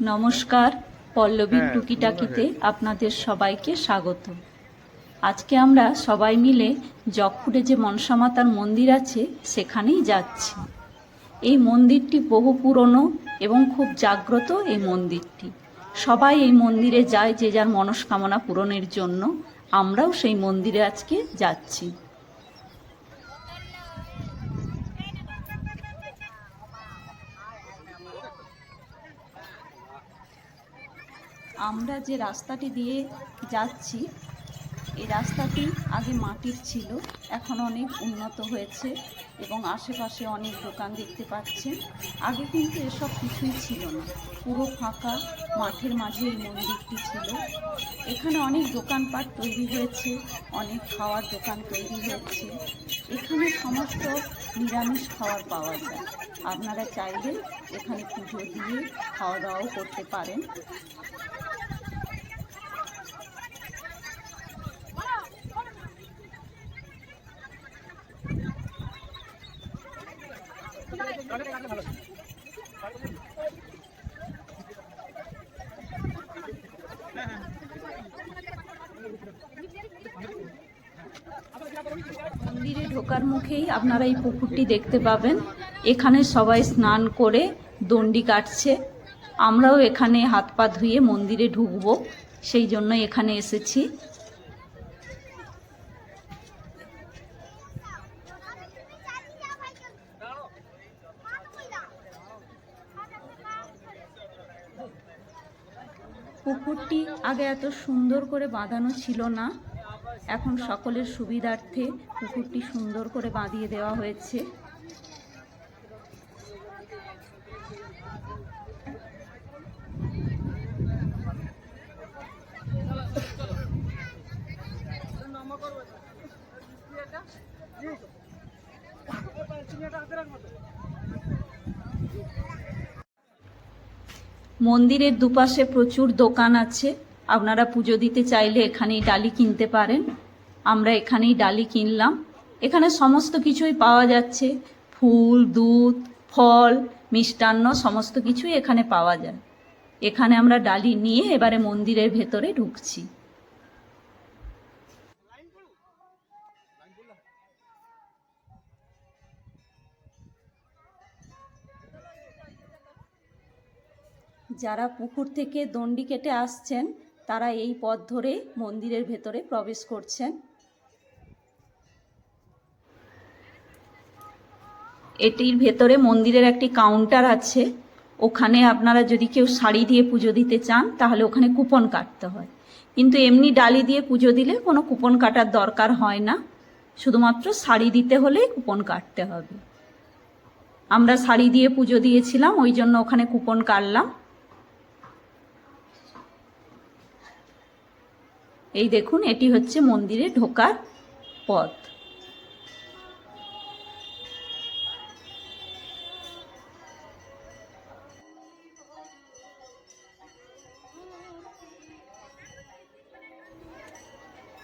নমস্কার, পল্লবীর টুকিটাকিতে আপনাদের সবাইকে স্বাগত। আজকে আমরা সবাই মিলে জগপুরে যে মনসা মাতার মন্দির আছে সেখানেই যাচ্ছি। এই মন্দিরটি বহু পুরনো এবং খুব জাগ্রত এই মন্দিরটি। সবাই এই মন্দিরে যায় যে যার মনস্কামনা পূরণের জন্য। আমরাও সেই মন্দিরে আজকে যাচ্ছি। আমরা যে রাস্তাটি দিয়ে যাচ্ছি এই রাস্তাটি আগে মাটির ছিল, এখন অনেক উন্নত হয়েছে এবং আশেপাশে অনেক দোকান দেখতে পাচ্ছেন। আগে কিন্তু এসব কিছুই ছিল না, পুরো ফাঁকা মাঠের মাঝে এই মন্দিরটি ছিল। এখানে অনেক দোকানপাট তৈরি হয়েছে, অনেক খাওয়ার দোকান তৈরি হয়েছে। এখানে সমস্ত নিরামিষ খাবার পাওয়া যায়। আপনারা চাইলে এখানে পুজো দিয়ে খাওয়া দাওয়াও করতে পারেন। মন্দিরে ঢোকার মুখেই আপনারা এই পুকুরটি দেখতে পাবেন। এখানে সবাই স্নান করে দণ্ডি কাটছে। আমরাও এখানে হাত পা ধুয়ে মন্দিরে ঢুকবো, সেই জন্য এখানে এসেছি। পুকুরটি আগে এত সুন্দর করে বাঁধানো ছিল না, এখন সকলের সুবিধার্থে পুকুরটি সুন্দর করে বাঁধিয়ে দেওয়া হয়েছে। মন্দিরের দুপাশে প্রচুর দোকান আছে। আপনারা পুজো দিতে চাইলে এখানেই ডালি কিনতে পারেন। আমরা এখানেই ডালি কিনলাম। এখানে সমস্ত কিছুই পাওয়া যাচ্ছে, ফুল, দুধ, ফল, মিষ্টান্ন সমস্ত কিছুই এখানে পাওয়া যায়। এখানে আমরা ডালি নিয়ে এবারে মন্দিরের ভেতরে ঢুকছি। যারা পুকুর থেকে দণ্ডি কেটে আসছেন তারা এই পথ ধরে মন্দিরের ভেতরে প্রবেশ করছেন। এটির ভেতরে মন্দিরের একটি কাউন্টার আছে। ওখানে আপনারা যদি কেউ শাড়ি দিয়ে পুজো দিতে চান তাহলে ওখানে কুপন কাটতে হয়, কিন্তু এমনি ডালি দিয়ে পুজো দিলে কোনো কুপন কাটার দরকার হয় না, শুধুমাত্র শাড়ি দিতে হলেই কুপন কাটতে হবে। আমরা শাড়ি দিয়ে পুজো দিয়েছিলাম, ওই জন্য ওখানে কুপন কাটলাম। এই দেখুন, এটি হচ্ছে মন্দিরে ঢোকার পথ।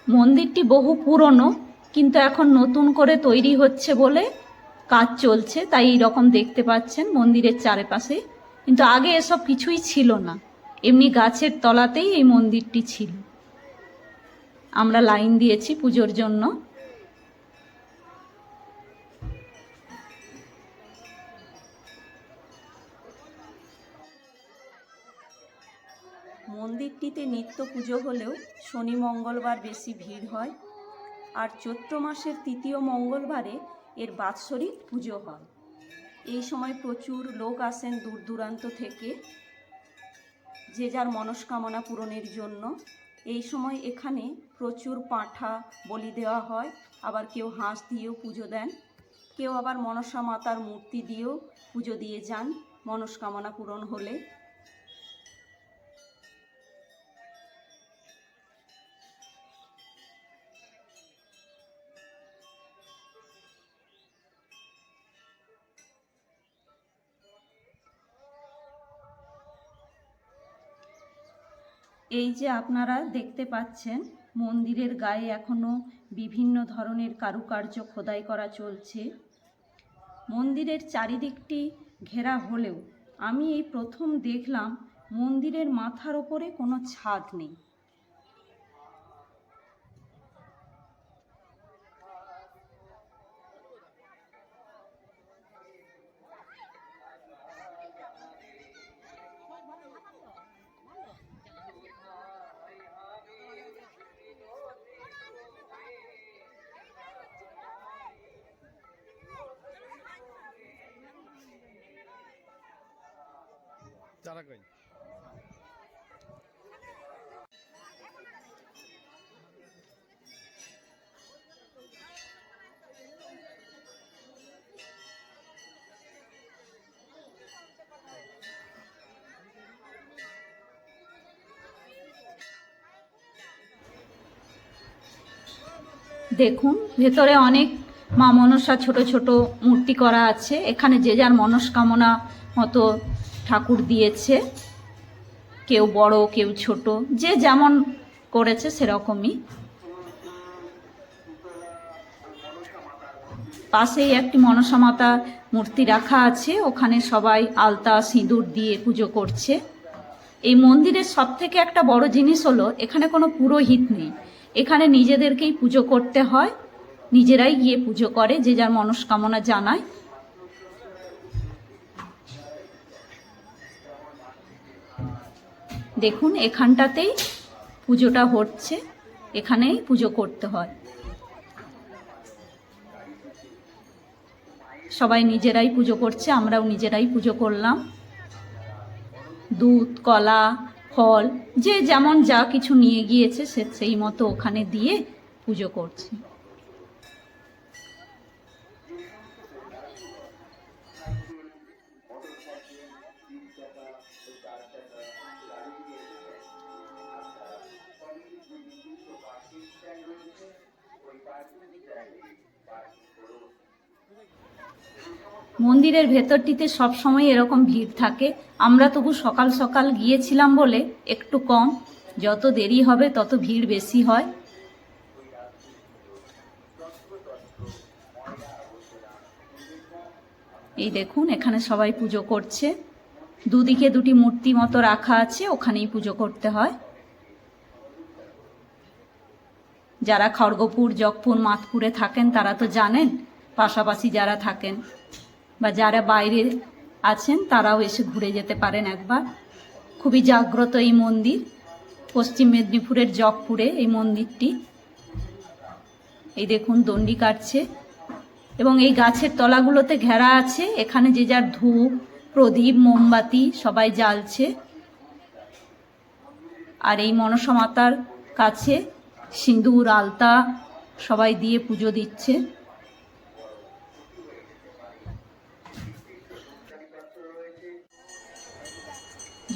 মন্দিরটি বহু পুরনো, কিন্তু এখন নতুন করে তৈরি হচ্ছে বলে কাজ চলছে, তাই এই রকম দেখতে পাচ্ছেন মন্দিরের চারপাশে। কিন্তু আগে এসব কিছুই ছিল না, এমনি গাছের তলাতেই এই মন্দিরটি ছিল। আমরা লাইন দিয়েছি পুজোর জন্য। মন্দিরটিতে নিত্য পুজো হলেও শনি মঙ্গলবার বেশি ভিড় হয়, আর চৈত্র মাসের তৃতীয় মঙ্গলবারে এর বাৎসরিক পুজো হয়। এই সময় প্রচুর লোক আসেন দূর দূরান্ত থেকে, যে যার মনস্কামনা পূরণের জন্য। এই সময় এখানে প্রচুর পাঁঠা বলি দেওয়া হয়, আবার কেউ হাঁস দিয়েও পুজো দেন, কেউ আবার মনসা মাতার মূর্তি দিয়েও পুজো দিয়ে যান মনস্কামনা পূরণ হলে। এই যে আপনারা দেখতে পাচ্ছেন মন্দিরের গায়ে এখনো বিভিন্ন ধরনের কারুকার্য খোদাই করা চলছে। মন্দিরের চারিদিকটি ঘেরা হলেও আমি এই প্রথম দেখলাম মন্দিরের মাথার ওপরে কোনো ছাদ নেই। দেখুন ভেতরে অনেক মা মনসা ছোট ছোট মূর্তি করা আছে। এখানে যে যার মনস্কামনা মতো ঠাকুর দিয়েছে, কেউ বড় কেউ ছোট, যে যেমন করেছে সেরকমই। পাশেই একটি মনসা মাতা মূর্তি রাখা আছে, ওখানে সবাই আলতা সিঁদুর দিয়ে পুজো করছে। এই মন্দিরের সব থেকে একটা বড় জিনিস হলো এখানে কোনো পুরোহিত নেই, এখানে নিজেদেরকেই পুজো করতে হয়, নিজেরাই গিয়ে পুজো করে, যে যার মনস্কামনা জানায়। দেখুন এখানটাতেই পুজোটা হচ্ছে, এখানেই পুজো করতে হয়। সবাই নিজেরাই পুজো করছে, আমরাও নিজেরাই পুজো করলাম। দুধ কলা ফল যে যেমন যা কিছু নিয়ে গিয়েছে সে সেই মতো ওখানে দিয়ে পুজো করছে। মন্দিরের ভেতরটিতে সব সময় এরকম ভিড় থাকে। আমরা তবু সকাল সকাল গিয়েছিলাম বলে একটু কম, যত দেরি হবে তত ভিড় বেশি হয়। এই দেখুন এখানে সবাই পুজো করছে, দুদিকে দুটি মূর্তি মতো রাখা আছে, ওখানেই পুজো করতে হয়। যারা খড়গপুর জগপুর মাতপুরে থাকেন তারা তো জানেন, পাশাপাশি যারা থাকেন বা যারা বাইরে আছেন তারাও এসে ঘুরে যেতে পারেন একবার। খুবই জাগ্রত এই মন্দির, পশ্চিম মেদিনীপুরের জগপুরে এই মন্দিরটি। এই দেখুন দণ্ডি কাটছে এবং এই গাছের তলাগুলোতে ঘেরা আছে, এখানে যে যার ধূপ প্রদীপ মোমবাতি সবাই জ্বালছে। আর এই মনসা মাতার কাছে সিঁদুর আলতা সবাই দিয়ে পুজো দিচ্ছে।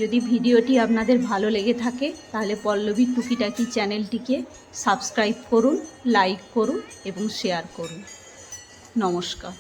যদি ভিডিওটি আপনাদের ভালো লেগে থাকে তাহলে পল্লবী টুকিটাকি চ্যানেলটিকে সাবস্ক্রাইব করুন, লাইক করুন এবং শেয়ার করুন। নমস্কার।